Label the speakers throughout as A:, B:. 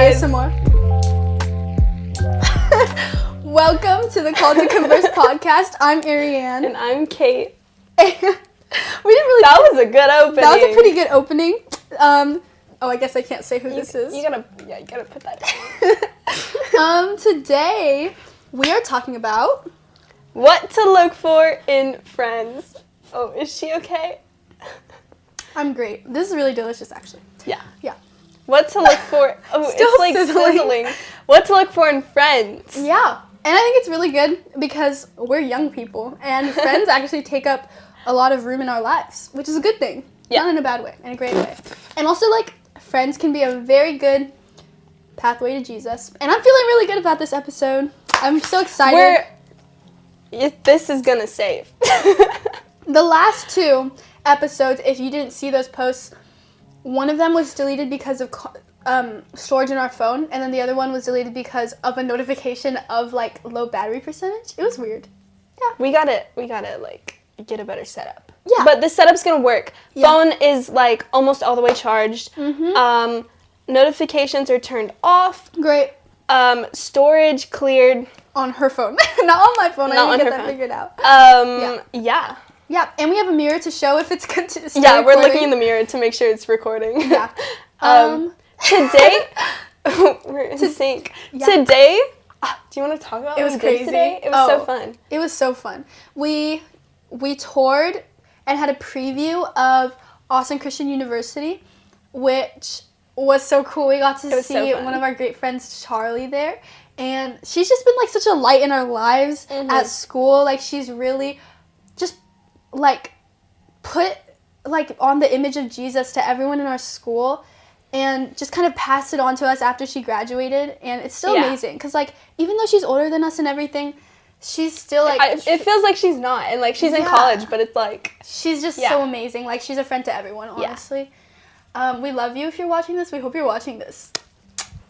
A: guys.
B: ASMR. Welcome to the Call to Converse podcast. I'm Ariane.
A: And I'm Kate.
B: We didn't really.
A: That was a good opening.
B: That was a pretty good opening. I guess I can't say who this is.
A: You gotta put that down.
B: Today we are talking about
A: what to look for in friends. Oh, is she okay?
B: I'm great. This is really delicious, actually.
A: Yeah.
B: Yeah.
A: What to look for. Oh,
B: Still
A: it's like sizzling. What to look for in friends.
B: Yeah. And I think it's really good because we're young people and friends actually take up a lot of room in our lives, which is a good thing.
A: Yeah.
B: Not in a bad way, in a great way. And also, like, friends can be a very good pathway to Jesus. And I'm feeling really good about this episode. I'm so excited.
A: This is gonna save.
B: The last two episodes, if you didn't see those posts, one of them was deleted because of storage in our phone, and then the other one was deleted because of a notification of, like, low battery percentage. It was weird. Yeah.
A: We gotta like get a better setup.
B: Yeah.
A: But this setup's gonna work.
B: Yeah.
A: Phone is like almost all the way charged.
B: Mm-hmm.
A: Notifications are turned off.
B: Great.
A: Storage cleared.
B: On her phone. Not on my phone.
A: Not
B: I
A: on
B: didn't
A: her
B: get that
A: phone.
B: figured out.
A: Yeah.
B: Yeah, and we have a mirror to show if it's good to start
A: Yeah, we're
B: recording.
A: looking in the mirror to make sure it's recording.
B: Yeah.
A: Today, we're in sync.
B: Yeah.
A: Today, do you want to talk about
B: It
A: what
B: was
A: we
B: crazy.
A: did today? It was so fun.
B: It was so fun. We toured and had a preview of Austin Christian University, which was so cool. We got to
A: It was so
B: see
A: fun.
B: one of our great friends, Charlie, there. And she's just been, like, such a light in our lives at school. Like, she's really just, like, put, like, on the image of Jesus to everyone in our school and just kind of passed it on to us after she graduated. And it's still amazing because, like, even though she's older than us and everything, she's still, like...
A: It feels like she's not, and, like, she's in college, but it's, like...
B: She's just so amazing. Like, she's a friend to everyone, honestly. Yeah. We love you if you're watching this. We hope you're watching this.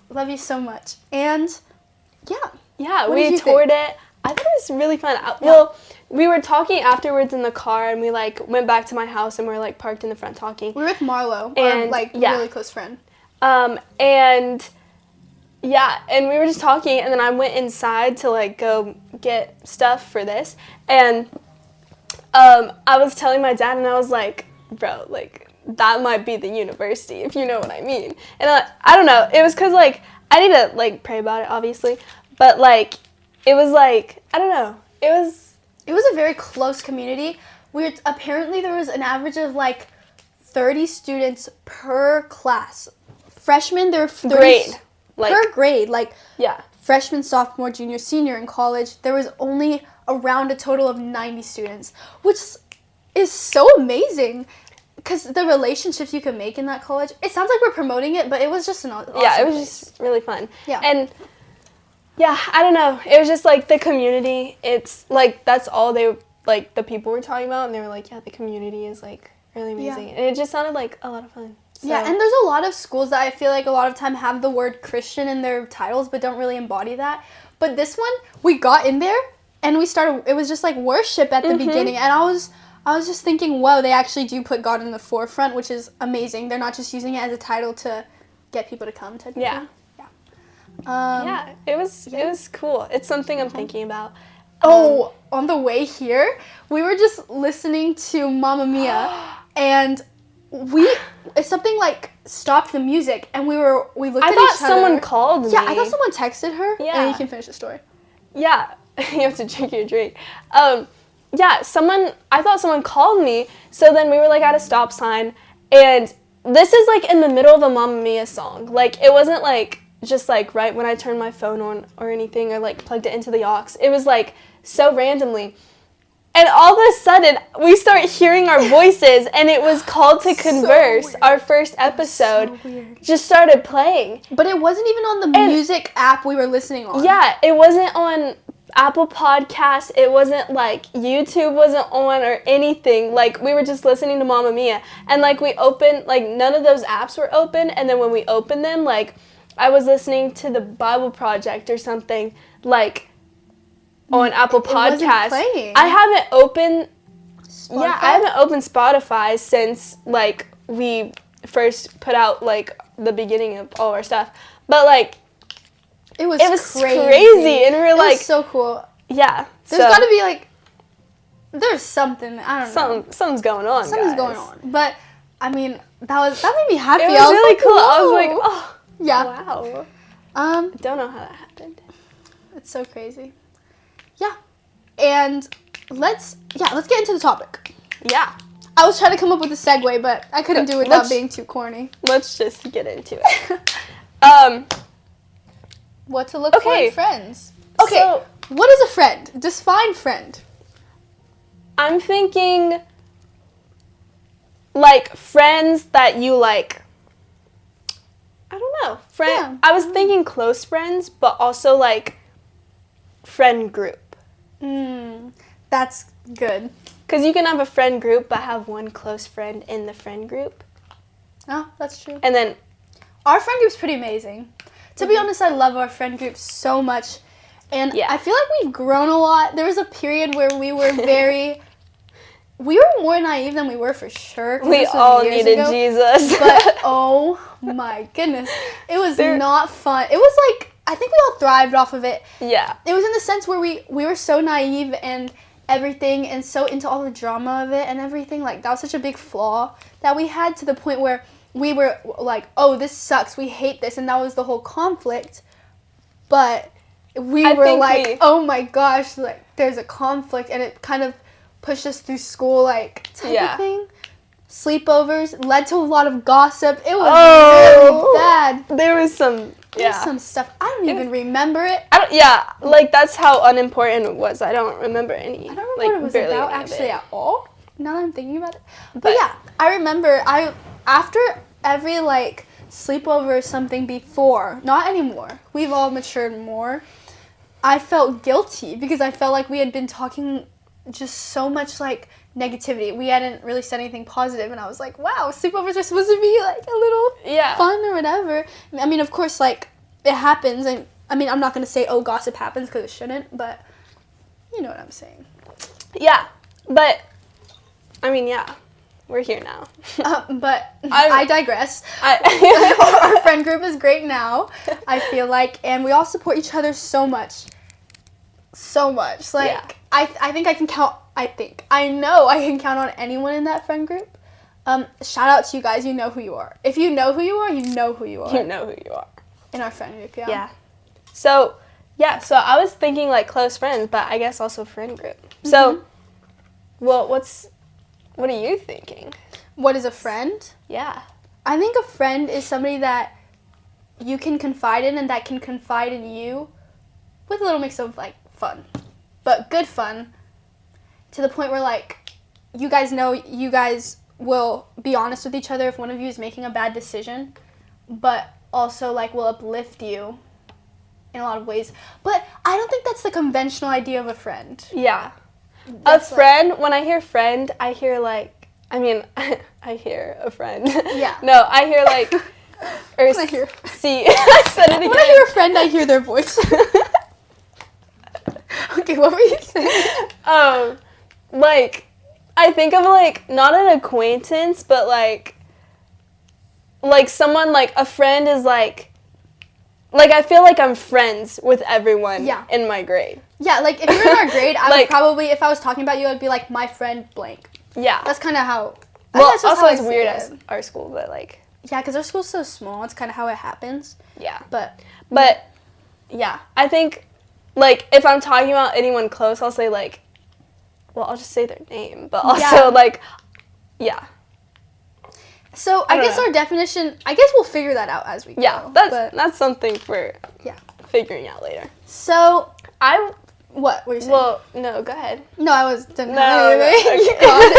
B: Love you so much. And...
A: Yeah,
B: What
A: we
B: did you
A: toured
B: think?
A: it. I thought it was really fun. Well, we were talking afterwards in the car, and we, like, went back to my house, and we were, like, parked in the front talking.
B: We were with Marlo,
A: And,
B: our, like,
A: yeah.
B: really close friend.
A: And we were just talking, and then I went inside to, like, go get stuff for this, and I was telling my dad, and I was like, bro, like, that might be the university, if you know what I mean. And I don't know, it was because, like, I need to, like, pray about it, obviously, but, like, it was, like, I don't know, it was
B: a very close community. Apparently there was an average of, like, 30 students per class. Freshmen, there were 30
A: grade. Like,
B: per grade. Like,
A: yeah.
B: freshman, sophomore, junior, senior in college, there was only around a total of 90 students, which is so amazing. Because the relationships you can make in that college, it sounds like we're promoting it, but it was just an awesome
A: it was
B: place.
A: just really fun.
B: Yeah.
A: And yeah, I don't know. It was just like the community. It's like that's all the people were talking about, and they were like, yeah, the community is like really amazing.
B: Yeah.
A: And it just sounded like a lot of fun. So.
B: Yeah, and there's a lot of schools that I feel like a lot of time have the word Christian in their titles, but don't really embody that. But this one, we got in there, and it was just like worship at the beginning, and I was just thinking, whoa, they actually do put God in the forefront, which is amazing. They're not just using it as a title to get people to come type of
A: Yeah.
B: thing. Yeah.
A: It was cool. It's something I'm thinking about.
B: On the way here, we were just listening to Mamma Mia, and something like stopped the music, and we looked at each other.
A: I thought someone called me.
B: Yeah, I thought someone texted her.
A: Yeah.
B: And you can finish the story.
A: Yeah, you have to drink your drink. I thought someone called me, so then we were, like, at a stop sign, and this is, like, in the middle of a Mamma Mia song. Like, it wasn't, like, just, like, right when I turned my phone on or anything, or, like, plugged it into the aux. It was, like, so randomly. And all of a sudden, we start hearing our voices, and it was Called to Converse,
B: weird.
A: our first episode,
B: So weird.
A: just started playing.
B: But it wasn't even on the music app we were listening on.
A: Yeah, it wasn't on Apple Podcasts, it wasn't, like, YouTube wasn't on or anything. Like, we were just listening to Mamma Mia. And, like, we opened, like, none of those apps were open, and then when we opened them, like, I was listening to the Bible Project or something, like, on Apple Podcasts.
B: Playing.
A: I haven't opened
B: Spotify?
A: Yeah, I haven't opened Spotify since, like, we first put out, like, the beginning of all our stuff. But like
B: It was
A: crazy. And we were
B: it
A: like,
B: was so cool.
A: yeah.
B: There's gotta be like, there's something, I don't know.
A: Something's going on,
B: Something's
A: guys.
B: going on. But, I mean, that made me happy.
A: It was
B: I was
A: really
B: like,
A: cool. I was
B: whoa.
A: like, oh,
B: Yeah.
A: wow. Don't know how that happened.
B: It's so crazy. Yeah. And let's get into the topic.
A: Yeah.
B: I was trying to come up with a segue, but I couldn't do it without being too corny.
A: Let's just get into it.
B: What to look for
A: Okay.
B: in friends. Okay,
A: So,
B: what is a friend? Define friend.
A: I'm thinking, like, friends that you, like, I don't know.
B: Yeah.
A: I was thinking close friends, but also, like, friend group.
B: That's good.
A: Because you can have a friend group, but have one close friend in the friend group.
B: Oh, that's true.
A: And then,
B: Our friend group's pretty amazing. To be honest, I love our friend group so much. And
A: Yeah.
B: I feel like we've grown a lot. There was a period where we were we were more naive than we were for sure. 'cause
A: we
B: this was
A: all
B: years
A: needed
B: ago.
A: Jesus.
B: But oh my goodness, it was not fun. It was like, I think we all thrived off of it.
A: Yeah.
B: It was in the sense where we were so naive and everything, and so into all the drama of it and everything. Like, that was such a big flaw that we had, to the point where we were like, oh, this sucks, we hate this, and that was the whole conflict. But we
A: I
B: were
A: think
B: like, oh my gosh, like, there's a conflict, and it kind of pushed us through school, like, type of thing. Sleepovers led to a lot of gossip. It was really bad.
A: There was some,
B: There's some stuff, I don't even remember it.
A: like, that's how unimportant it was. I don't remember any.
B: I don't remember
A: like,
B: what it was
A: barely
B: about
A: any of
B: actually
A: it.
B: at all. Now that I'm thinking about it, but yeah, I remember. After every like sleepover or something before, not anymore. We've all matured more. I felt guilty because I felt like we had been talking just so much like negativity. We hadn't really said anything positive, and I was like, wow, sleepovers are supposed to be like a little fun or whatever. I mean, of course, like, it happens, and I mean, I'm not gonna say, oh, gossip happens, because it shouldn't, but you know what I'm saying.
A: Yeah, but I mean, yeah, we're here now.
B: But I digress. Our friend group is great now, I feel like, and we all support each other so much. So much. Like, I think I can count, I know I can count on anyone in that friend group. Shout out to you guys, you know who you are. If you know who you are, you know who you are.
A: You know who you are.
B: In our friend group, yeah.
A: Yeah. So I was thinking, like, close friends, but I guess also friend group. So, well, what are you thinking?
B: What is a friend?
A: Yeah.
B: I think a friend is somebody that you can confide in and that can confide in you with a little mix of, like, fun. But good fun, to the point where, like, you guys know you guys will be honest with each other if one of you is making a bad decision, but also, like, will uplift you in a lot of ways. But I don't think that's the conventional idea of a friend.
A: Yeah.
B: That's
A: a friend, when I hear friend, I hear, like, I mean, I hear a friend.
B: Yeah.
A: No, I hear, like, or
B: When I hear-
A: see, I said it again.
B: When I hear a friend, I hear their voice. Okay, what were you saying?
A: Like, I think of, like, not an acquaintance, but, like someone, like, a friend is, like, I feel like I'm friends with everyone in my grade.
B: Yeah, like, if you're in our grade, I would
A: Like-
B: probably, if I was talking about you, I'd be like, my friend blank.
A: Yeah.
B: That's kind of how...
A: Well,
B: that's just
A: also
B: how I
A: it's
B: see
A: weird
B: it.
A: at our school, but, like...
B: Yeah, because our school's so small. It's kind of how it happens.
A: Yeah.
B: But,
A: yeah, I think, like, if I'm talking about anyone close, I'll say, like... Well, I'll just say their name, but also, like... Yeah.
B: so I guess our definition... I guess we'll figure that out as we go.
A: Yeah, that's something for figuring out later.
B: So,
A: I...
B: What were you saying?
A: Well, no, go ahead.
B: No, I was... Didn't
A: No,
B: have anything.
A: okay.
B: You got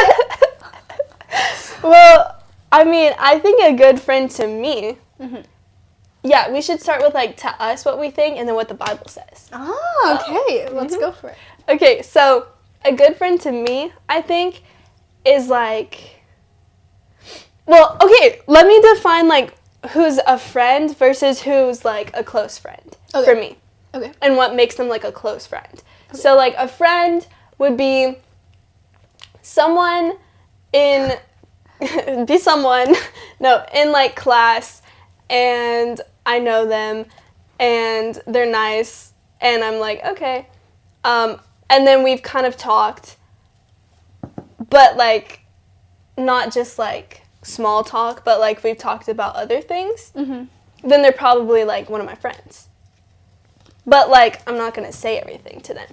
B: it.
A: Well, I mean, I think a good friend to me... Yeah, we should start with, like, to us what we think, and then what the Bible says.
B: Oh, okay. Let's go for it.
A: Okay, so a good friend to me, I think, is, like... Well, okay, let me define, like, who's a friend versus who's, like, a close friend for me.
B: Okay.
A: And what makes them, like, a close friend. Okay. So, like, a friend would be someone in... in, like, class, and I know them, and they're nice, and I'm like, okay. And then we've kind of talked, but, like, not just, like, small talk, but, like, we've talked about other things.
B: Mm-hmm.
A: Then they're probably, like, one of my friends. But, like, I'm not going to say everything to them.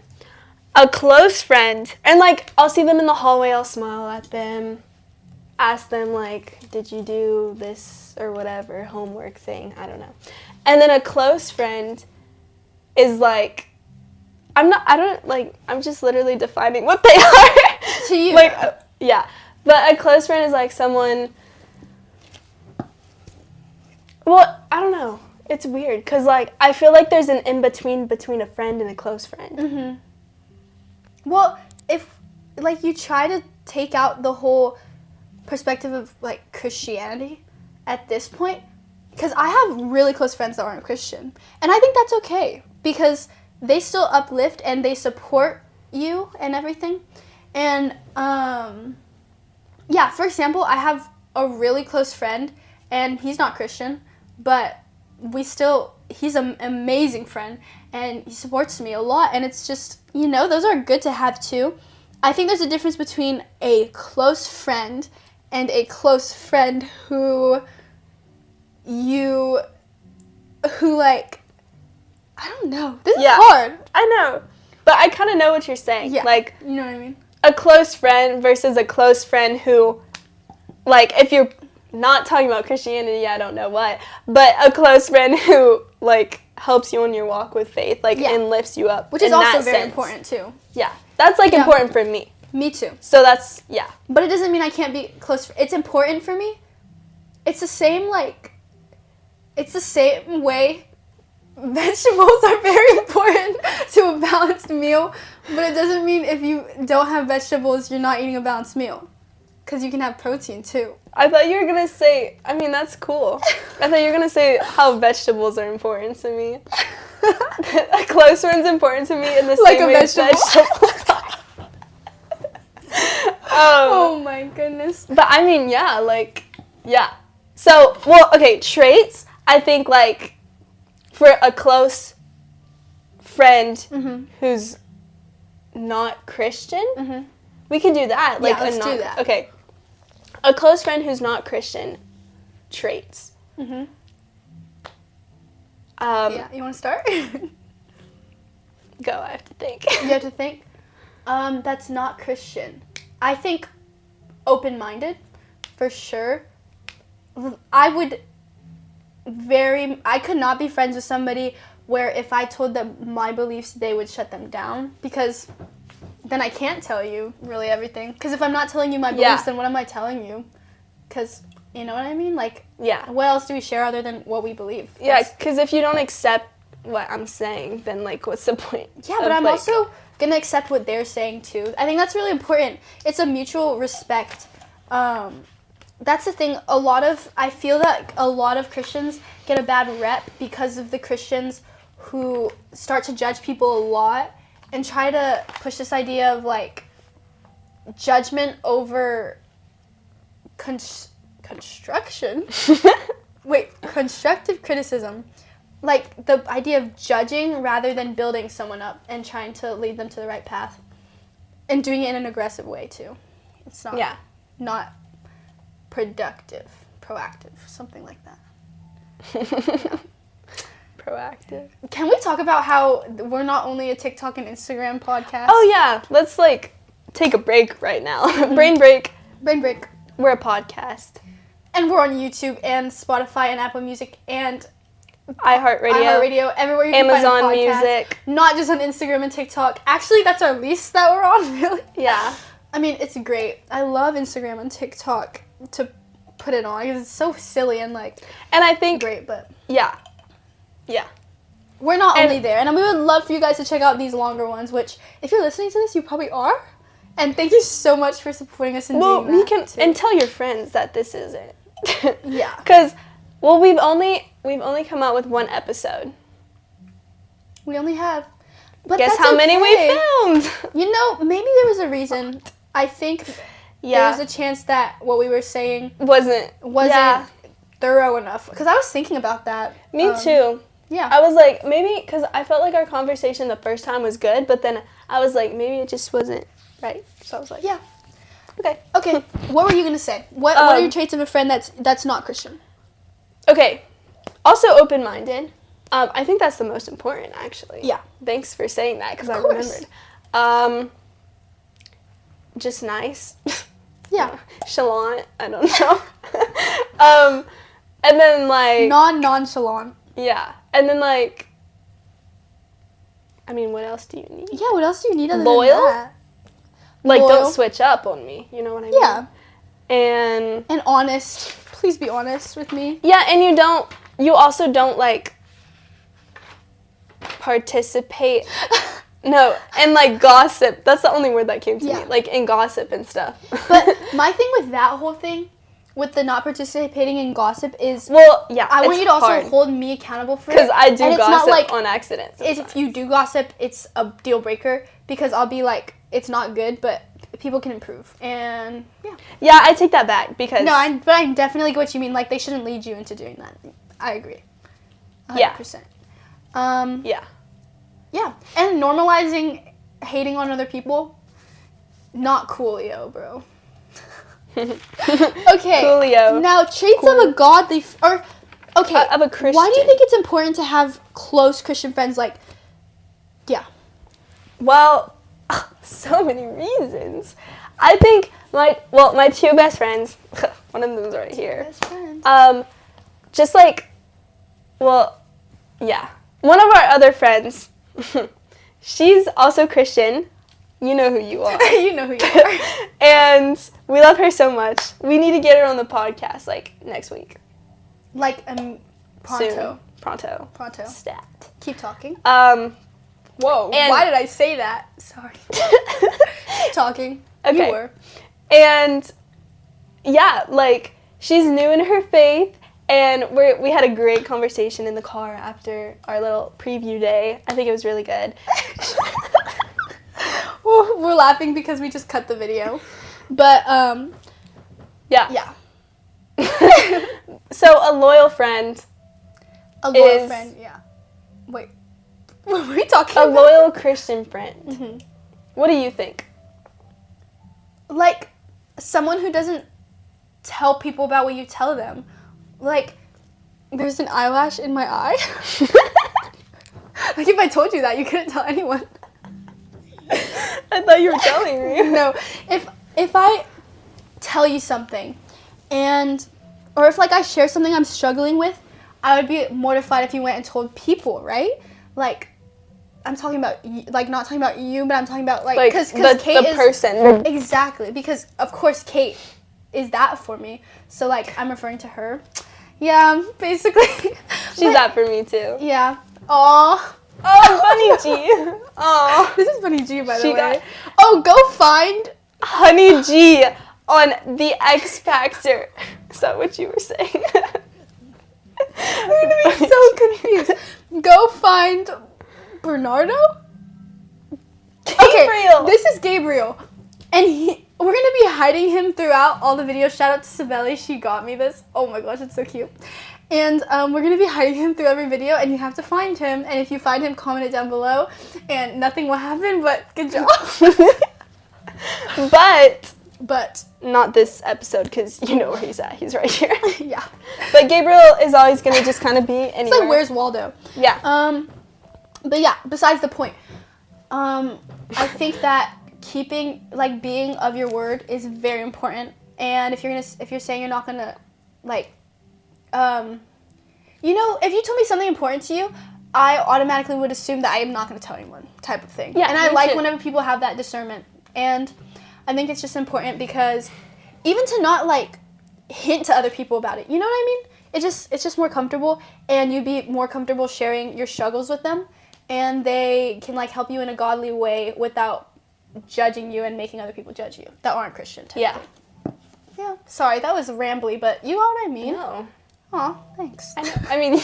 A: A close friend, and, like, I'll see them in the hallway, I'll smile at them, ask them, like, did you do this or whatever homework thing? I don't know. And then a close friend is, like, I'm just literally defining what they are.
B: To you.
A: Like, yeah. But a close friend is, like, someone, well, I don't know. It's weird, because, like, I feel like there's an in-between between a friend and a close friend.
B: Mm-hmm. Well, if, like, you try to take out the whole perspective of, like, Christianity at this point, because I have really close friends that aren't Christian, and I think that's okay, because they still uplift and they support you and everything. And, yeah, for example, I have a really close friend, and he's not Christian, but he's an amazing friend, and he supports me a lot, and it's just, you know, those are good to have too. I think there's a difference between a close friend and a close friend who like, I don't know. This is hard.
A: I know. But I kind of know what you're saying.
B: Yeah.
A: Like,
B: you know what I mean?
A: a close friend versus a close friend who, like, if you're not talking about Christianity, I don't know what, but a close friend who, like, helps you on your walk with faith, like, and lifts you up.
B: Which is also very important, too.
A: Yeah. That's, like, important for me.
B: Me, too.
A: So that's, yeah.
B: But it doesn't mean I can't be close. It's important for me. It's the same, like, it's the same way vegetables are very important to a balanced meal, but it doesn't mean if you don't have vegetables, you're not eating a balanced meal. Because you can have protein, too.
A: I thought you were going to say, I mean, that's cool. I thought you were going to say how vegetables are important to me. A close friend's important to me in the
B: Like
A: same
B: a
A: way
B: vegetable.
A: vegetables are.
B: Oh my goodness.
A: But I mean, yeah, like, yeah. So, well, okay, traits, I think, like, for a close friend who's not Christian, we can do that. Like,
B: let's do that.
A: Okay. A close friend who's not Christian, traits.
B: Yeah, you want to start?
A: Go, I have to think.
B: You have to think. That's not Christian. I think open-minded, for sure. I could not be friends with somebody where if I told them my beliefs, they would shut them down, because then I can't tell you really everything. Because if I'm not telling you my beliefs, then what am I telling you? Because, you know what I mean? Like, what else do we share other than what we believe?
A: Yeah, because if you don't accept what I'm saying, then, like, what's the point?
B: Yeah, but I'm also going to accept what they're saying, too. I think that's really important. It's a mutual respect. That's the thing. I feel that a lot of Christians get a bad rep because of the Christians who start to judge people a lot and try to push this idea of, like, judgment over construction. Constructive criticism. Like, the idea of judging rather than building someone up and trying to lead them to the right path. And doing it in an aggressive way, too. It's not productive. Proactive. Something like that.
A: Proactive.
B: Can we talk about how we're not only a TikTok and Instagram podcast?
A: Oh, yeah. Let's, like, take a break right now. Brain break.
B: Brain break.
A: We're a podcast.
B: And we're on YouTube and Spotify and Apple Music and
A: iHeartRadio.
B: Everywhere you can
A: Amazon
B: find a podcast.
A: Music.
B: Not just on Instagram and TikTok. Actually, that's our least that we're on, really.
A: Yeah.
B: I mean, it's great. I love Instagram and TikTok to put it on because it's so silly and, like,
A: and I think
B: great, but
A: yeah.
B: We're not only there, and we would love for you guys to check out these longer ones, which, if you're listening to this, you probably are. And thank you so much for supporting us and doing that.
A: Well, you can and tell your friends that this isn't.
B: Yeah.
A: Because, well, we've only come out with one episode.
B: We only have. But
A: guess
B: that's
A: how many we filmed?
B: You know, maybe there was a reason. I think there was a chance that what we were saying
A: wasn't
B: thorough enough. Because I was thinking about that.
A: Me too.
B: Yeah.
A: I was like, maybe, because I felt like our conversation the first time was good, but then I was like, maybe it just wasn't right. So I was like,
B: Yeah.
A: okay.
B: Okay. What were you gonna say? What are your traits of a friend that's not Christian?
A: Okay. Also open-minded. I think that's the most important, actually.
B: Yeah.
A: Thanks for saying that, because I
B: course.
A: remembered. Just nice.
B: Yeah.
A: Chalant. I don't know. And then, like...
B: Nonchalant.
A: Yeah. And then, like... I mean, what else do you need?
B: Yeah, what else do you need other
A: Loyal?
B: than that?
A: Like,
B: Loyal.
A: don't switch up on me. You know what I mean?
B: Yeah.
A: And...
B: And honest. Please be honest with me.
A: Yeah, and you also don't, like, participate... No, and, like, gossip. That's the only word that came to me. Like, in gossip and stuff.
B: But my thing with that whole thing, with the not participating in gossip is...
A: Well, yeah,
B: I want you to also
A: hard.
B: hold me accountable for it.
A: Because I do
B: and it's
A: gossip
B: not like,
A: on accident.
B: if you do gossip, it's a deal breaker. Because I'll be like, it's not good, but people can improve. And, yeah.
A: Yeah, I take that back because...
B: No, but I definitely get what you mean. Like, they shouldn't lead you into doing that. I agree. 100%.
A: Yeah.
B: Yeah. And normalizing hating on other people, not coolio, bro. Okay.
A: Coolio.
B: Now, traits of a godly... Okay.
A: Of a Christian.
B: Why do you think it's important to have close Christian friends? Like, yeah.
A: Well, so many reasons. I think my two best friends, one of them's right here.
B: Best friends.
A: Just like, well, yeah. One of our other friends, she's also Christian. You know who you are.
B: You know who you are.
A: And we love her so much. We need to get her on the podcast, like, next week.
B: Like, pronto.
A: Soon. Pronto.
B: Pronto.
A: Stat.
B: Keep talking.
A: Whoa.
B: Why did I say that? Sorry. Keep talking.
A: Okay.
B: You were.
A: And, yeah, like, she's new in her faith. And we had a great conversation in the car after our little preview day. I think it was really good.
B: We're laughing because we just cut the video. But,
A: yeah. So a loyal friend.
B: A loyal friend, yeah. Wait. What were we talking
A: A
B: about?
A: loyal Christian friend.
B: Mm-hmm.
A: What do you think?
B: Like, someone who doesn't tell people about what you tell them. Like, there's an eyelash in my eye. Like, if I told you that, you couldn't tell anyone.
A: I thought you were telling me.
B: No. If I tell you something, or if, like, I share something I'm struggling with, I would be mortified if you went and told people, right? Like, I'm talking about, like, not talking about you, but I'm talking about, like, because Kate
A: the
B: is...
A: person.
B: Exactly, because, of course, Kate is that for me. So, like, I'm referring to her. Yeah, basically.
A: She's that for me, too.
B: Yeah. Aww.
A: Oh, Bunny G. Oh.
B: This is Bunny G, by the way.
A: Got...
B: Oh, go find...
A: Honey G on The X Factor. Is that what you were saying?
B: I'm gonna be so confused. Go find Bernardo?
A: Gabriel.
B: Okay, this is Gabriel. And we're gonna be hiding him throughout all the videos. Shout out to Sabelli, she got me this. Oh my gosh, it's so cute. And we're gonna be hiding him through every video, and you have to find him. And if you find him, comment it down below. And nothing will happen, but good job. But
A: not this episode, because you know where he's at. He's right here.
B: Yeah.
A: But Gabriel is always gonna just kind of be anywhere.
B: It's like, where's Waldo?
A: Yeah.
B: But yeah, besides the point. I think that being of your word is very important. And if you're saying you're not gonna, like, if you told me something important to you, I automatically would assume that I am not gonna tell anyone, type of thing.
A: Yeah.
B: And I like whenever people have that discernment. And I think it's just important because even to not, like, hint to other people about it, you know what I mean? It's just more comfortable, and you'd be more comfortable sharing your struggles with them, and they can, like, help you in a godly way without judging you and making other people judge you that aren't Christian.
A: Yeah.
B: Yeah. Sorry, that was rambly, but you know what I mean?
A: No.
B: Aw, thanks.
A: I mean...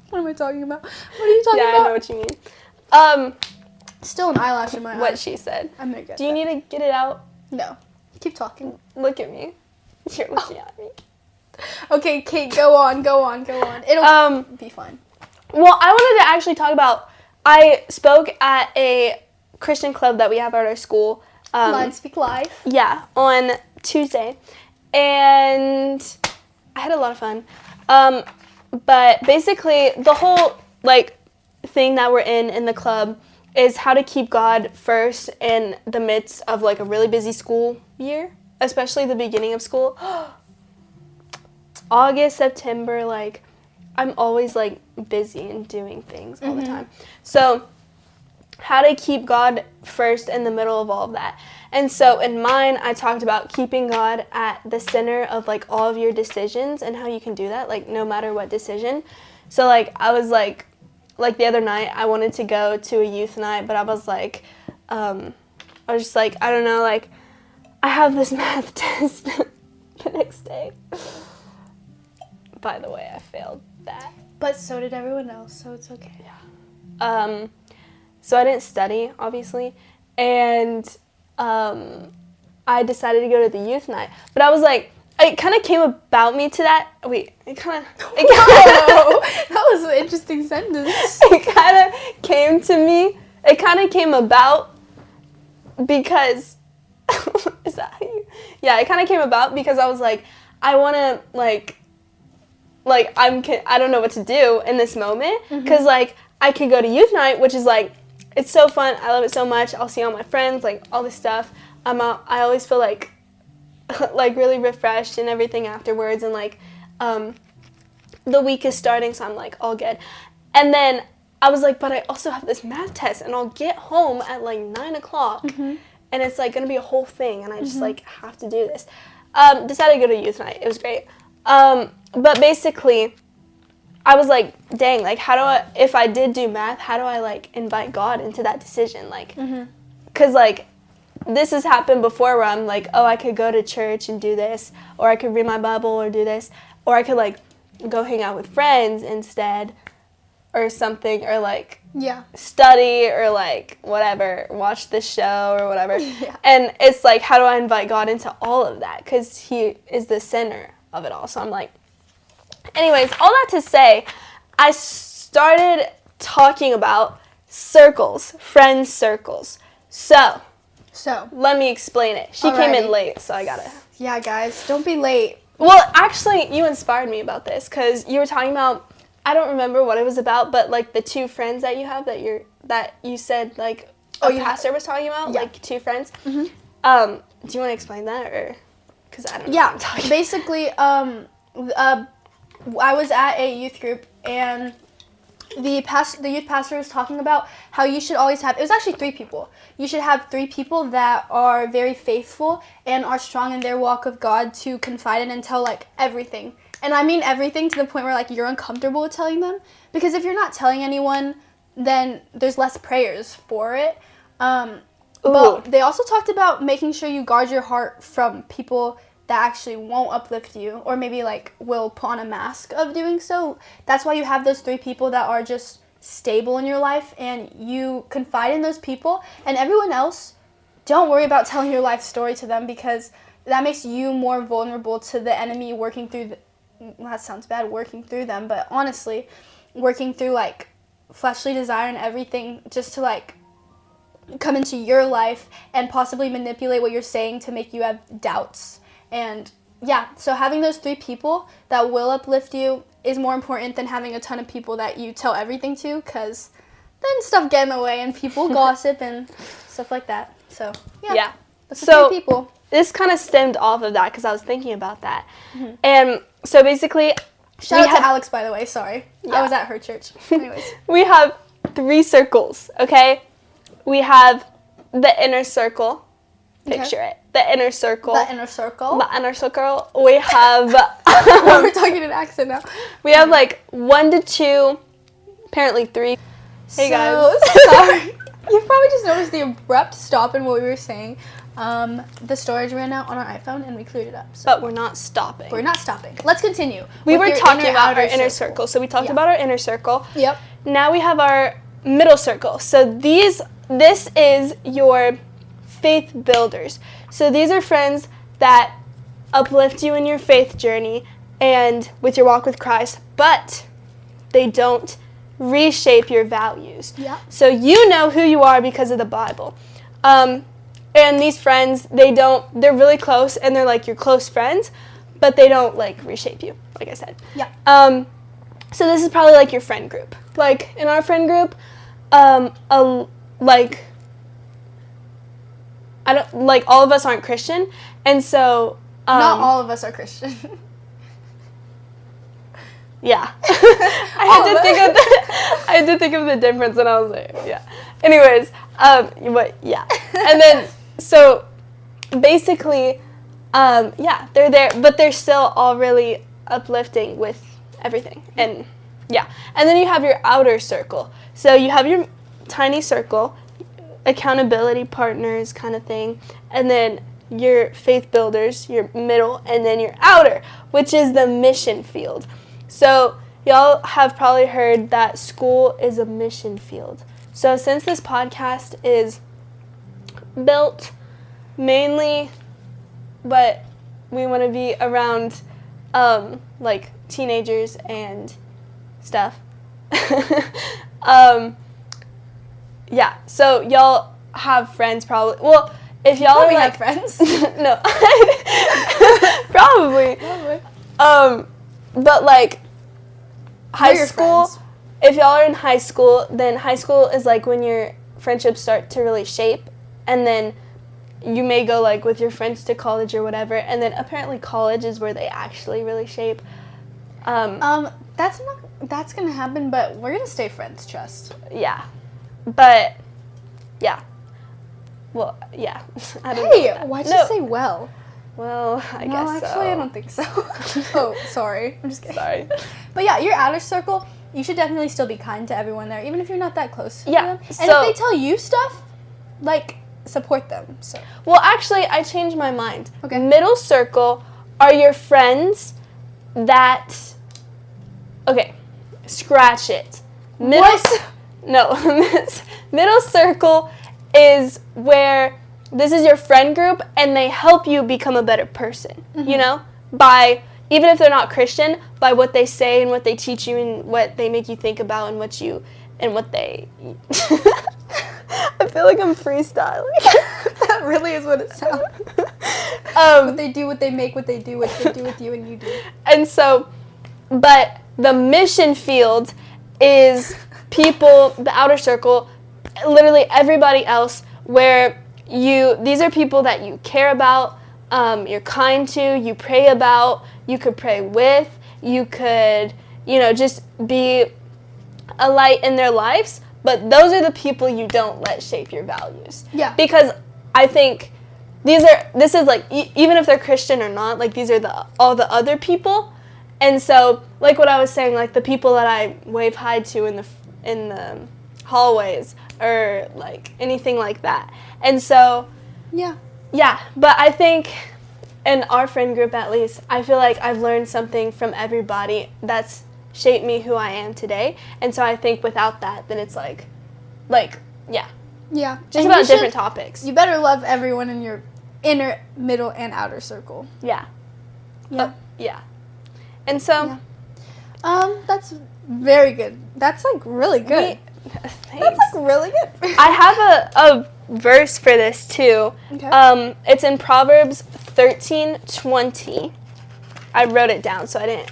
B: What am I talking about? What are you talking about?
A: Yeah, I know what you mean.
B: Still an eyelash in my eye.
A: What she said.
B: I'm gonna get
A: Do you need to get it out?
B: No. Keep talking.
A: Look at me. You're looking at me.
B: Okay, Kate, go on. It'll be fine.
A: Well, I wanted to actually talk about, I spoke at a Christian club that we have at our school.
B: Line Speak Live.
A: Yeah, on Tuesday. And I had a lot of fun. But basically, the whole, like, thing that we're in the club is how to keep God first in the midst of, like, a really busy school year, especially the beginning of school. August, September, like, I'm always, like, busy and doing things all the time. So, how to keep God first in the middle of all of that. And so, in mine, I talked about keeping God at the center of, like, all of your decisions and how you can do that, like, no matter what decision. So, like, I was, like the other night, I wanted to go to a youth night, but I was, like, I was just, like, I don't know, like, I have this math test the next day. By the way, I failed that.
B: But so did everyone else, so it's okay.
A: Yeah. So I didn't study, obviously, and I decided to go to the youth night. But I was like, it kind of came about me to that. Wait,
B: Whoa, that was an interesting sentence.
A: It kind of came to me. It kind of came about because, is that how you? Yeah, it kind of came about because I was like, I want to, like I don't know what to do in this moment, because, like, I could go to youth night, which is, like, it's so fun. I love it so much. I'll see all my friends, like, all this stuff. I always feel, like really refreshed and everything afterwards, and, like, the week is starting, so I'm, like, all good. And then I was like, but I also have this math test, and I'll get home at, like, 9 o'clock, and it's, like, going to be a whole thing, and I just, like, have to do this. Decided to go to youth night. It was great. But basically, I was like, dang, like, how do I, if I did do math, how do I, like, invite God into that decision? Like, because, like, this has happened before where I'm like, oh, I could go to church and do this, or I could read my Bible or do this, or I could, like, go hang out with friends instead, or something, or, like, study, or, like, whatever, watch this show or whatever. And it's like, how do I invite God into all of that? Because he is the center of it all. So I'm like, anyways, all that to say, I started talking about circles, friend circles. So let me explain it. She came in late, so I gotta.
B: Yeah, guys, don't be late.
A: Well, actually, you inspired me about this, because you were talking about, I don't remember what it was about, but, like, the two friends that you have that you said, like, pastor was talking about, like, two friends. Do you want to explain that, or? Because I don't know what I'm talking about.
B: Basically, I was at a youth group, and the youth pastor was talking about how you should always have, it was actually 3 people. You should have 3 people that are very faithful and are strong in their walk of God to confide in and tell, like, everything. And I mean everything to the point where, like, you're uncomfortable with telling them. Because if you're not telling anyone, then there's less prayers for it. But they also talked about making sure you guard your heart from people that actually won't uplift you, or maybe, like, will put on a mask of doing so. That's why you have those 3 people that are just stable in your life, and you confide in those people, and everyone else, don't worry about telling your life story to them, because that makes you more vulnerable to the enemy working through that sounds bad, working through them, but honestly, working through, like, fleshly desire and everything, just to, like, come into your life and possibly manipulate what you're saying to make you have doubts. And yeah, so having those 3 people that will uplift you is more important than having a ton of people that you tell everything to, because then stuff get in the way and people gossip and stuff like that. So yeah. That's the 3 people.
A: This kind of stemmed off of that, because I was thinking about that. And so basically,
B: shout out to Alex, by the way. Sorry, I was at her church. Anyways,
A: we have 3 circles. Okay, we have the inner circle. Picture it. The inner circle.
B: The inner circle.
A: The inner circle. We have.
B: We're talking in accent now.
A: We have, like, 1 to 2, apparently 3. Hey guys.
B: Sorry. You probably just noticed the abrupt stop in what we were saying. The storage ran out on our iPhone and we cleared it up. So.
A: But we're not stopping.
B: We're not stopping. Let's continue.
A: We were talking about our inner circle. So we talked about our inner circle.
B: Yep.
A: Now we have our middle circle. So this is your faith builders. So these are friends that uplift you in your faith journey and with your walk with Christ, but they don't reshape your values.
B: Yeah.
A: So you know who you are because of the Bible. And these friends, they're really close, and they're like your close friends, but they don't like reshape you, like I said.
B: Yeah.
A: So this is probably like your friend group. Like in our friend group, all of us aren't Christian, and so
B: Not all of us are Christian.
A: yeah. I had to think of the difference, and I was like, yeah. Anyways, but yeah. And then so basically, they're there, but they're still all really uplifting with everything, and yeah. And then you have your outer circle. So you have your tiny circle, accountability partners kind of thing, and then your faith builders, your middle, and then your outer, which is the mission field. So y'all have probably heard that school is a mission field. So since this podcast is built mainly, but we want to be around like teenagers and stuff. Yeah, so y'all have friends probably. Well, if y'all
B: Probably
A: are like
B: have friends.
A: no, probably. But like high
B: They're your
A: school,
B: friends.
A: if y'all are in high school, then high school is like when your friendships start to really shape, and then you may go like with your friends to college or whatever, and then apparently college is where they actually really shape.
B: That's gonna happen, but we're gonna stay friends, trust.
A: Yeah, but yeah. Well, yeah. I don't know
B: Hey,
A: about that.
B: why'd
A: No.
B: you say well?
A: Well, I
B: No,
A: guess
B: actually,
A: so.
B: I don't think so. Oh, sorry. I'm just kidding.
A: Sorry.
B: But yeah, your outer circle, you should definitely still be kind to everyone there, even if you're not that close to
A: Yeah,
B: them. And
A: so-
B: if they tell you stuff, like, support them. So
A: Well, actually, I changed my mind.
B: Okay.
A: Middle circle are your friends that. Okay, scratch it.
B: What?
A: No, middle circle is where this is your friend group, and they help you become a better person. You know, by even if they're not Christian, by what they say and what they teach you and what they make you think about and what they. I feel like I'm freestyling.
B: that really is what it sounds.
A: Um,
B: They do what they make, what they do with you, and you do.
A: And so, but the mission field is people, the outer circle, literally everybody else, where these are people that you care about, you're kind to, you pray about, you could pray with, you could, just be a light in their lives, but those are the people you don't let shape your values.
B: Yeah.
A: Because I think this is like, even if they're Christian or not, like these are all the other people. And so, like what I was saying, like the people that I wave hi to in the hallways or like anything like that. And so,
B: Yeah.
A: yeah, but I think in our friend group at least, I feel like I've learned something from everybody that's shaped me who I am today. And so I think without that, then it's like yeah,
B: Yeah.
A: just
B: And
A: about
B: you
A: different
B: should-
A: topics.
B: You better love everyone in your inner, middle, and outer circle.
A: Yeah.
B: Yeah.
A: Yeah. And so,
B: Yeah. That's very good. That's like really good. That's
A: thanks.
B: like really good.
A: I have a verse for this too.
B: Okay.
A: It's in Proverbs 13:20. I wrote it down so I didn't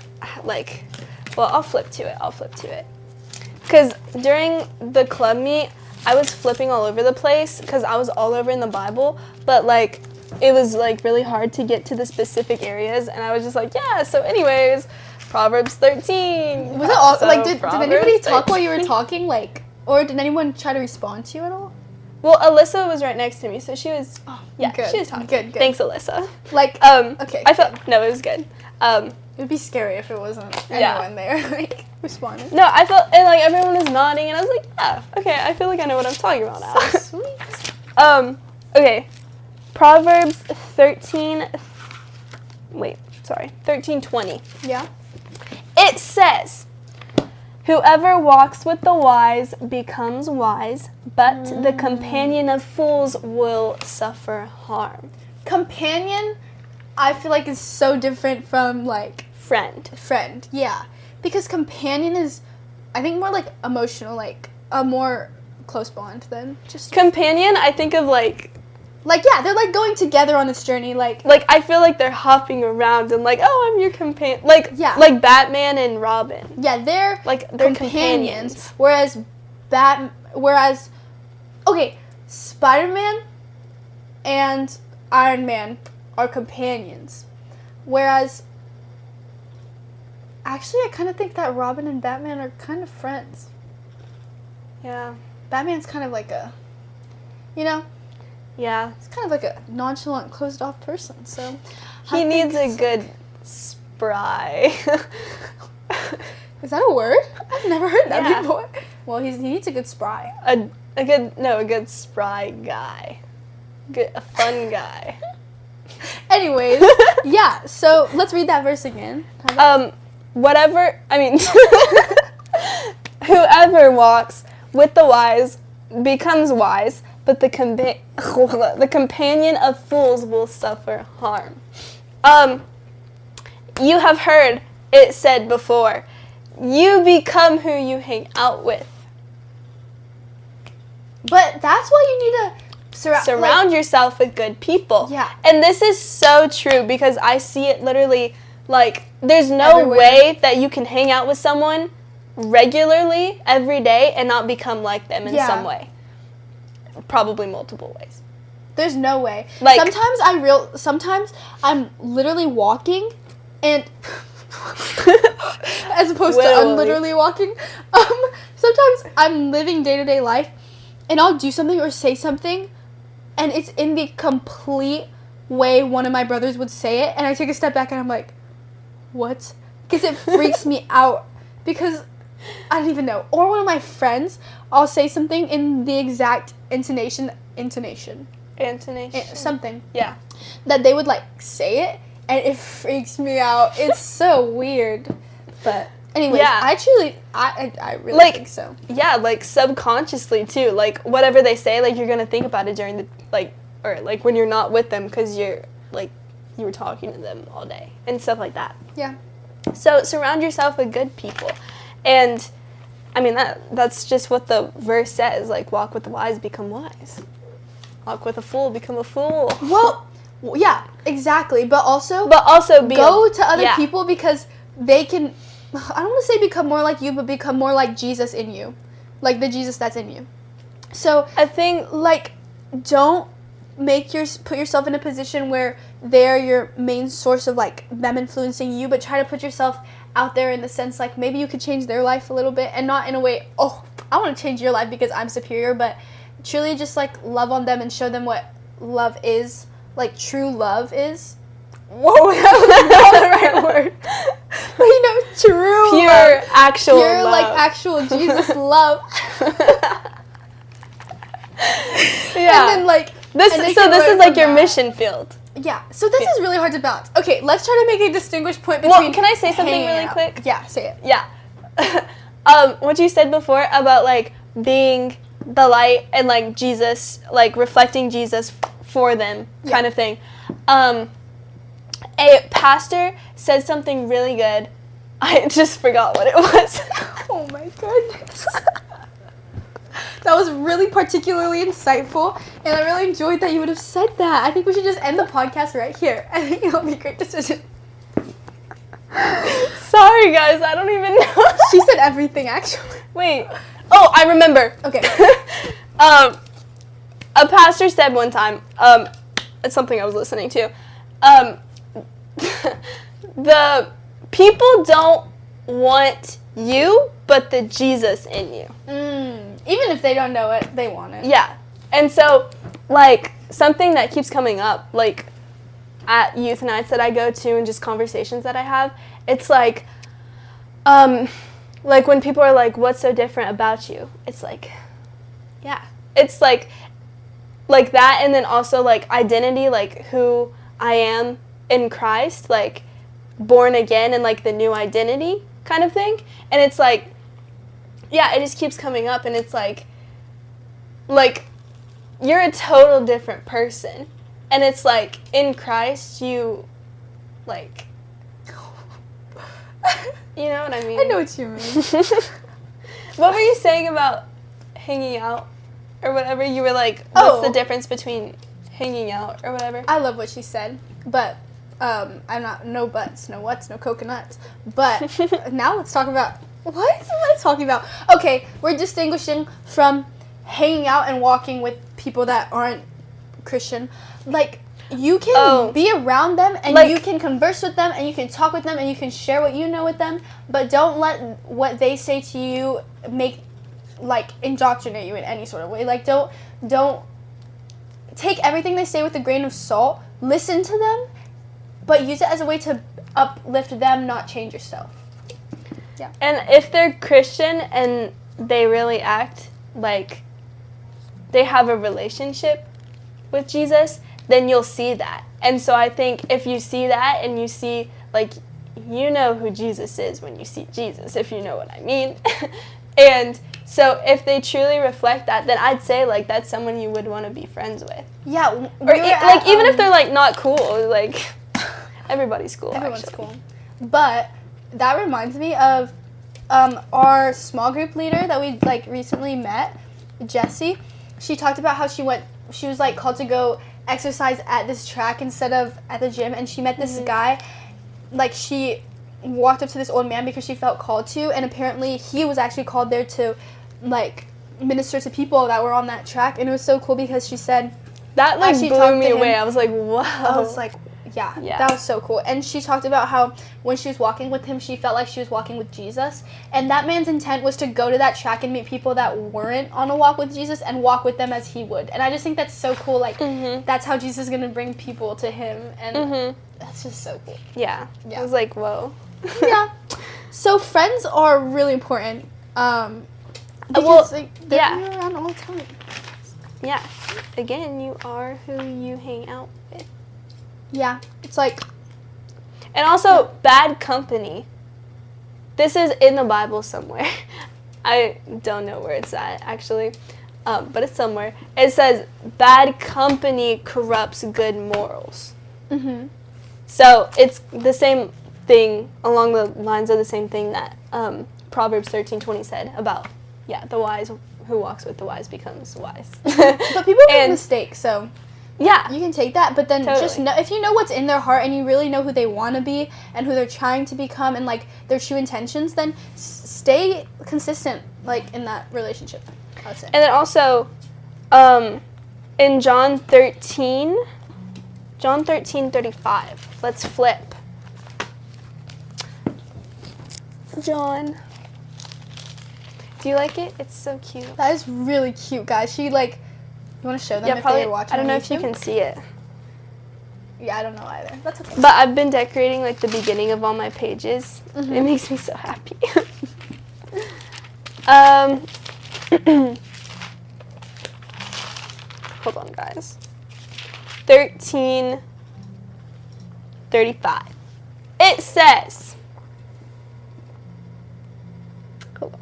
A: I'll flip to it. Because during the club meet, I was flipping all over the place because I was all over in the Bible, but like it was like really hard to get to the specific areas, and I was just like, yeah. So, anyways, Proverbs 13.
B: Was it all
A: So,
B: like did
A: Proverbs
B: anybody talk while you were
A: 13.
B: talking, like, or did anyone try to respond to you at all?
A: Well, Alyssa was right next to me, so she was. Yeah,
B: good,
A: she was talking.
B: good.
A: Thanks, Alyssa.
B: Like,
A: Okay. I felt
B: good.
A: no, it was good.
B: It would be scary if it wasn't
A: Yeah.
B: anyone there, like, responding.
A: No, I felt and like everyone was nodding, and I was like, yeah, okay, I feel like I know what I'm talking about now.
B: So sweet.
A: Okay, Proverbs 13:20.
B: Yeah.
A: It says, "Whoever walks with the wise becomes wise, but the companion of fools will suffer harm."
B: Companion, I feel like is so different from, like,
A: friend.
B: Friend, yeah. Because companion is, I think, more like emotional, like a more close bond than just
A: Companion, I think of like
B: yeah, they're like going together on this journey, like
A: I feel like they're hopping around and like, oh, I'm your companion, like
B: Yeah.
A: like Batman and Robin,
B: yeah, they're
A: like they're
B: companions.
A: companions.
B: Whereas okay, Spider-Man and Iron Man are companions. Whereas actually I kind of think that Robin and Batman are kind of friends.
A: Yeah,
B: Batman's kind of like a, you know,
A: yeah.
B: he's kind of like a nonchalant, closed-off person. So
A: He
B: I
A: needs
B: think
A: a good spry.
B: Is that a word? I've never heard that
A: Yeah.
B: before. Well, he needs a good spry.
A: a good spry guy, a fun guy.
B: Anyways, yeah. So let's read that verse again.
A: Whatever. I mean, whoever walks with the wise becomes wise, but the companion of fools will suffer harm. You have heard it said before, you become who you hang out with.
B: But that's why you need to
A: Surround yourself with good people.
B: Yeah.
A: And this is so true because I see it literally, like, there's no
B: Everywhere.
A: way that you can hang out with someone regularly every day and not become like them in
B: Yeah.
A: some way. Probably multiple ways.
B: There's no way.
A: Like-
B: Sometimes I'm literally walking and as opposed to
A: Literally.
B: unliterally walking. Sometimes I'm living day-to-day life and I'll do something or say something and it's in the complete way one of my brothers would say it and I take a step back and I'm like, what? Because it freaks me out because I don't even know. Or one of my friends, I'll say something in the exact intonation, something
A: Yeah.
B: that they would like say it and it freaks me out. It's so weird. But anyways,
A: Yeah.
B: I really
A: Like-
B: think so.
A: Yeah, like subconsciously too. Like whatever they say, like you're gonna think about it during the or when you're not with them because you're like you were talking to them all day and stuff like that.
B: Yeah.
A: So surround yourself with good people, and I mean that's just what the verse says. Like walk with the wise, become wise. Walk with a fool, become a fool.
B: Well, yeah, exactly. But also
A: Be
B: go to other
A: yeah.
B: people because they can, I don't want to say become more like you, but become more like Jesus in you. Like the Jesus that's in you. So,
A: I think
B: like, don't put yourself in a position where they're your main source of like them influencing you, but try to put yourself out there in the sense like maybe you could change their life a little bit and not in a way, oh, I want to change your life because I'm superior, but truly just like love on them and show them what love is, like true love is. Whoa, that was not the right word. But you know, true
A: pure
B: love.
A: actual
B: Pure
A: love.
B: like actual Jesus love.
A: Yeah.
B: And then like
A: this
B: and they
A: so
B: can
A: this
B: learn
A: is like
B: from
A: your
B: that.
A: mission field.
B: Yeah, so this is really hard to balance. Okay, let's try to make a distinguished point
A: Well,
B: between.
A: can I say something
B: hanging
A: really
B: out.
A: quick?
B: Yeah, say it.
A: Yeah. What you said before about like being the light and like Jesus, like reflecting Jesus for them kind of thing. A pastor said something really good. I just forgot what it was.
B: Oh my goodness. That was really particularly insightful, and I really enjoyed that you would have said that. I think we should just end the podcast right here. I think it'll be a great decision.
A: Sorry guys, I don't even know.
B: She said everything, actually.
A: Wait. Oh, I remember.
B: Okay.
A: A pastor said one time, it's something I was listening to, the people don't want you, but the Jesus in you.
B: Even if they don't know it, they want it.
A: Yeah. And so, like, something that keeps coming up, like, at youth nights that I go to and just conversations that I have, it's like when people are like, what's so different about you? It's like, yeah. It's like that, and then also, like, identity, like, who I am in Christ, like, born again and, like, the new identity kind of thing. And it's like, yeah, it just keeps coming up, and it's like, you're a total different person. And it's like, in Christ, you, like, You know what I mean?
B: I know what you mean.
A: What were you saying about hanging out or whatever? You were like, what's the difference between hanging out or whatever?
B: I love what she said, but I'm not, no buts, no whats, no coconuts. But now let's talk about, what am I talking about? Okay, we're distinguishing from hanging out and walking with people that aren't Christian. Like, you can be around them and you can converse with them and you can talk with them and you can share what you know with them, but don't let what they say to you indoctrinate you in any sort of way. Like, don't take everything they say with a grain of salt. Listen to them, but use it as a way to uplift them, not change yourself. Yeah.
A: And if they're Christian and they really act like they have a relationship with Jesus, then you'll see that. And so I think if you see that and you see, like, you know who Jesus is when you see Jesus, if you know what I mean. And so if they truly reflect that, then I'd say, like, that's someone you would want to be friends with.
B: Yeah.
A: Or, even if they're, like, not cool, like, everybody's cool,
B: Everyone's
A: actually.
B: cool. But that reminds me of our small group leader that we, like, recently met, Jessie. She talked about how she was, like, called to go exercise at this track instead of at the gym, and she met this guy. Like, she walked up to this old man because she felt called to, and apparently he was actually called there to, like, minister to people that were on that track. And it was so cool because she said
A: that, like, blew me away. I was like, whoa.
B: I was like, yeah, that was so cool. And she talked about how when she was walking with him, she felt like she was walking with Jesus. And that man's intent was to go to that track and meet people that weren't on a walk with Jesus and walk with them as he would. And I just think that's so cool. Like, that's how Jesus is going to bring people to him. And that's just so cool.
A: Yeah. I was like, whoa.
B: Yeah. So friends are really important. Because they're around all the time.
A: Yeah. Again, you are who you hang out with.
B: Yeah. It's like...
A: And also, bad company. This is in the Bible somewhere. I don't know where it's at, actually. But it's somewhere. It says, bad company corrupts good morals. Mm-hmm. So, it's the same thing, along the lines of the same thing that Proverbs 13:20 said about, the wise who walks with the wise becomes wise.
B: But people make mistakes, so...
A: Yeah.
B: You can take that, but then just know, if you know what's in their heart and you really know who they want to be and who they're trying to become and, like, their true intentions, then stay consistent, like, in that relationship, I would say.
A: And then also, in John 13:35, let's flip. John. Do you like it? It's so cute.
B: That is really cute, guys. She, like... You want to show them if they're watching?
A: I don't know
B: on
A: if you
B: YouTube?
A: can see it.
B: Yeah, I don't know either. That's okay.
A: But I've been decorating, like, the beginning of all my pages. It makes me so happy. Hold on, guys. 13:35. It says... Hold on.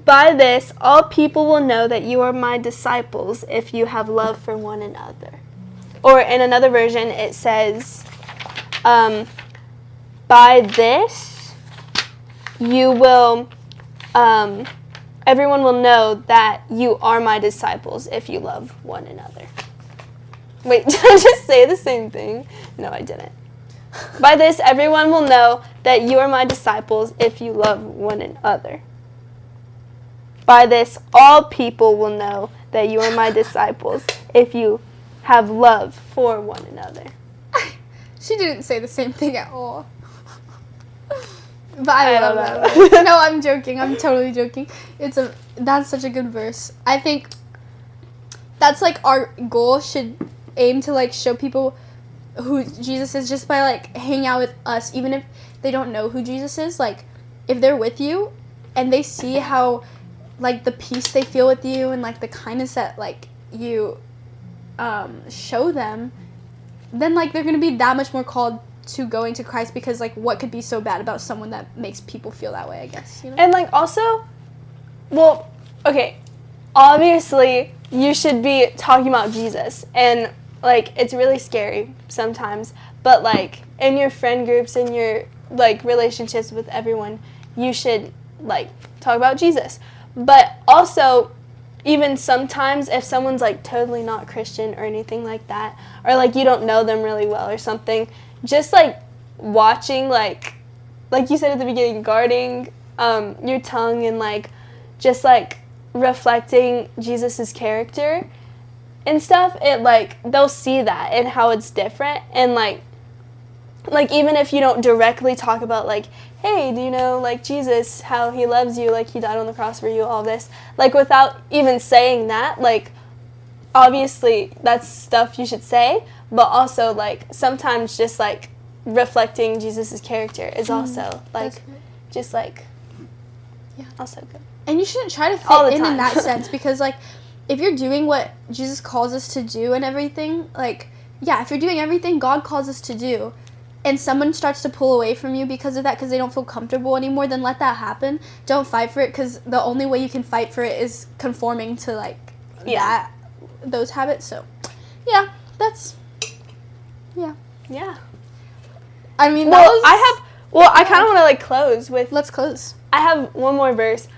A: By this, all people will know that you are my disciples if you have love for one another. Or in another version, it says, by this, you will, everyone will know that you are my disciples if you love one another. Wait, did I just say the same thing? No, I didn't. By this, everyone will know that you are my disciples if you love one another. By this, all people will know that you are my disciples if you have love for one another.
B: She didn't say the same thing at all. But I love that verse. No, I'm joking. I'm totally joking. That's such a good verse. I think that's, like, our goal should aim to, like, show people who Jesus is just by, like, hanging out with us, even if they don't know who Jesus is. Like, if they're with you and they see how, like, the peace they feel with you and, like, the kindness that, like, you show them, then, like, they're going to be that much more called to going to Christ because, like, what could be so bad about someone that makes people feel that way, I guess, you know?
A: And, like, also, well, okay, obviously you should be talking about Jesus, and, like, it's really scary sometimes, but, like, in your friend groups, in your like relationships with everyone, you should like talk about Jesus. But also, even sometimes if someone's like totally not Christian or anything like that, or like you don't know them really well or something, just like watching like you said at the beginning, guarding your tongue and like just like reflecting Jesus's character and stuff, it like they'll see that and how it's different. And like even if you don't directly talk about like, hey, do you know like Jesus, how he loves you, like he died on the cross for you, all this, like without even saying that, like obviously that's stuff you should say, but also like sometimes just like reflecting Jesus's character is also like just like also good.
B: And you shouldn't try to
A: All the
B: fit in
A: time.
B: that sense, because like if you're doing what Jesus calls us to do and everything, like if you're doing everything God calls us to do, and someone starts to pull away from you because of that, because they don't feel comfortable anymore, then let that happen. Don't fight for it, because the only way you can fight for it is conforming to like those habits. So that's I mean,
A: well, I kind of want to like close with,
B: let's close.
A: I have one more verse,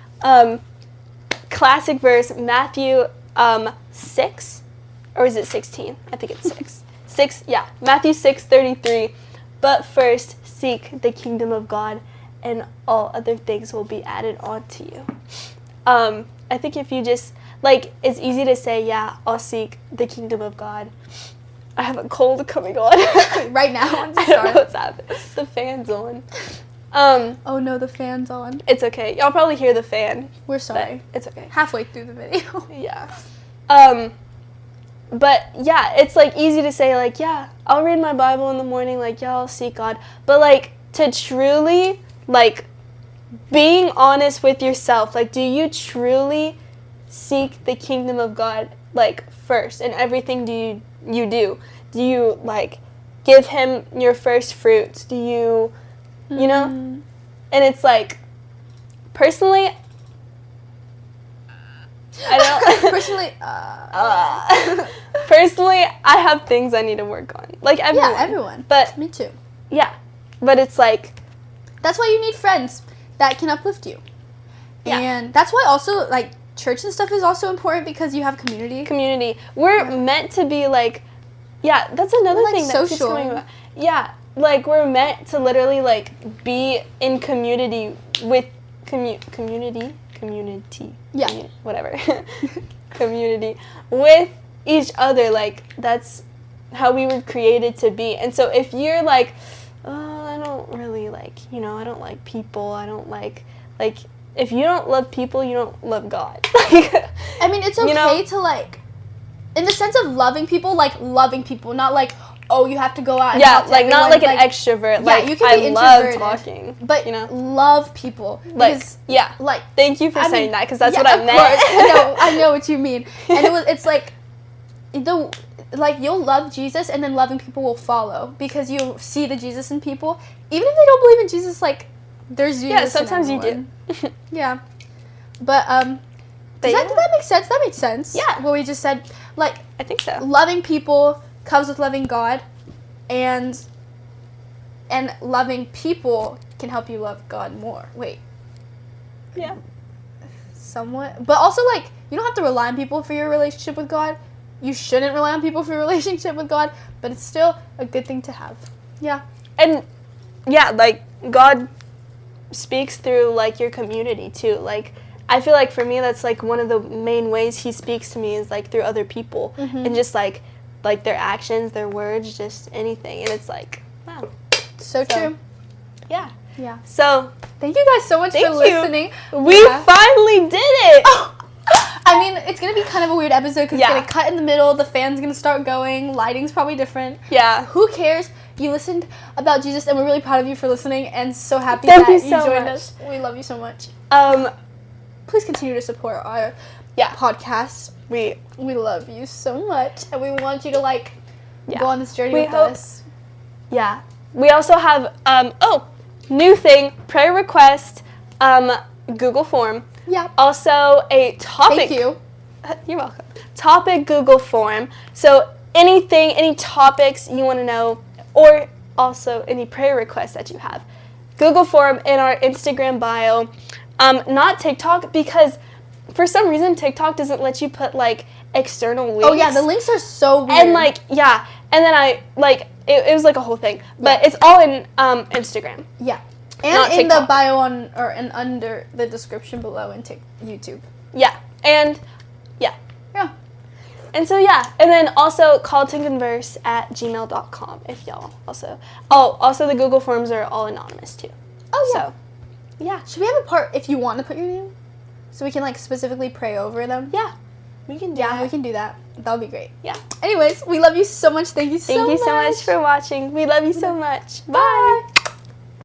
A: classic verse, Matthew 6, or is it 16? I think it's 6. 6, Matthew 6:33. But first seek the kingdom of God, and all other things will be added on to you. I think if you just, like, it's easy to say, I'll seek the kingdom of God. I have a cold coming on.
B: Right now.
A: I don't know what's happening. The fan's on.
B: Oh no, the fan's on.
A: It's okay. Y'all probably hear the fan.
B: We're sorry.
A: It's okay.
B: Halfway through the video.
A: Yeah. But it's like easy to say like, I'll read my Bible in the morning, like, I'll seek God. But like to truly like being honest with yourself, like, do you truly seek the kingdom of God like first in everything you do? Do you like give him your first fruits? Do you you know? And it's like, personally, I don't personally I have things I need to work on, like everyone.
B: Everyone,
A: but
B: me too.
A: But it's like,
B: that's why you need friends that can uplift you. And that's why also like church and stuff is also important, because you have community. We're
A: meant to be like, that's another thing that keeps coming about. Like we're meant to literally like be in community with community whatever community with each other. Like that's how we were created to be. And so if you're like, I don't really like, I don't like people, I don't like if you don't love people, you don't love God.
B: I mean, it's okay to like, in the sense of loving people, not like, oh, you have to go out and talk to
A: like
B: everyone.
A: not like an extrovert. Like,
B: you can be
A: introverted. Love talking,
B: but love people. Because, like,
A: thank you for saying that, because that's what I meant.
B: I know what you mean. And it's like you'll love Jesus, and then loving people will follow, because you see the Jesus in people, even if they don't believe in Jesus. Like, there's Jesus.
A: Yeah, sometimes you do.
B: But does that make sense? That makes sense.
A: Yeah.
B: What we just said, like,
A: I think so.
B: Loving people comes with loving God, and loving people can help you love God more. Wait.
A: Yeah.
B: Somewhat. But also, like, you don't have to rely on people for your relationship with God. You shouldn't rely on people for your relationship with God, but it's still a good thing to have. Yeah.
A: And like God speaks through like your community too. Like I feel like for me that's like one of the main ways he speaks to me is like through other people, and just like their actions, their words, just anything. And it's like, wow.
B: So true.
A: Yeah.
B: So thank you guys so much for listening.
A: We finally did it.
B: I mean, it's going to be kind of a weird episode, because it's going to cut in the middle, the fan's going to start going, lighting's probably different.
A: Yeah.
B: Who cares? You listened about Jesus, and we're really proud of you for listening, and so happy that you joined us. We love you so much. Please continue to support our podcast. We love you so much, and we want you to go on this journey with us. Yeah. We also have new thing, prayer request, Google form. Yeah. Also a topic. Thank you.
A: You're welcome. Topic Google form. So any topics you want to know, or also any prayer requests that you have, Google form in our Instagram bio. Not TikTok, because for some reason TikTok doesn't let you put like external links.
B: Oh yeah, the links are so weird.
A: And like, yeah, and then I like it was like a whole thing, but it's all in Instagram.
B: Yeah,
A: Not
B: and in the
A: TikTok.
B: bio and under the description below in YouTube.
A: Yeah, and yeah.
B: Yeah.
A: And so yeah, and then also calltoconverse@gmail.com if y'all also. Oh, also the Google forms are all anonymous too.
B: Oh yeah.
A: So, yeah.
B: Should we have a part if you want to put your name, so we can like specifically pray over them?
A: Yeah. We can do
B: Yeah,
A: that.
B: we can do that. That would be great.
A: Yeah.
B: Anyways, we love you so much. Thank you so much.
A: Thank you so much for watching. We love you so much. Bye.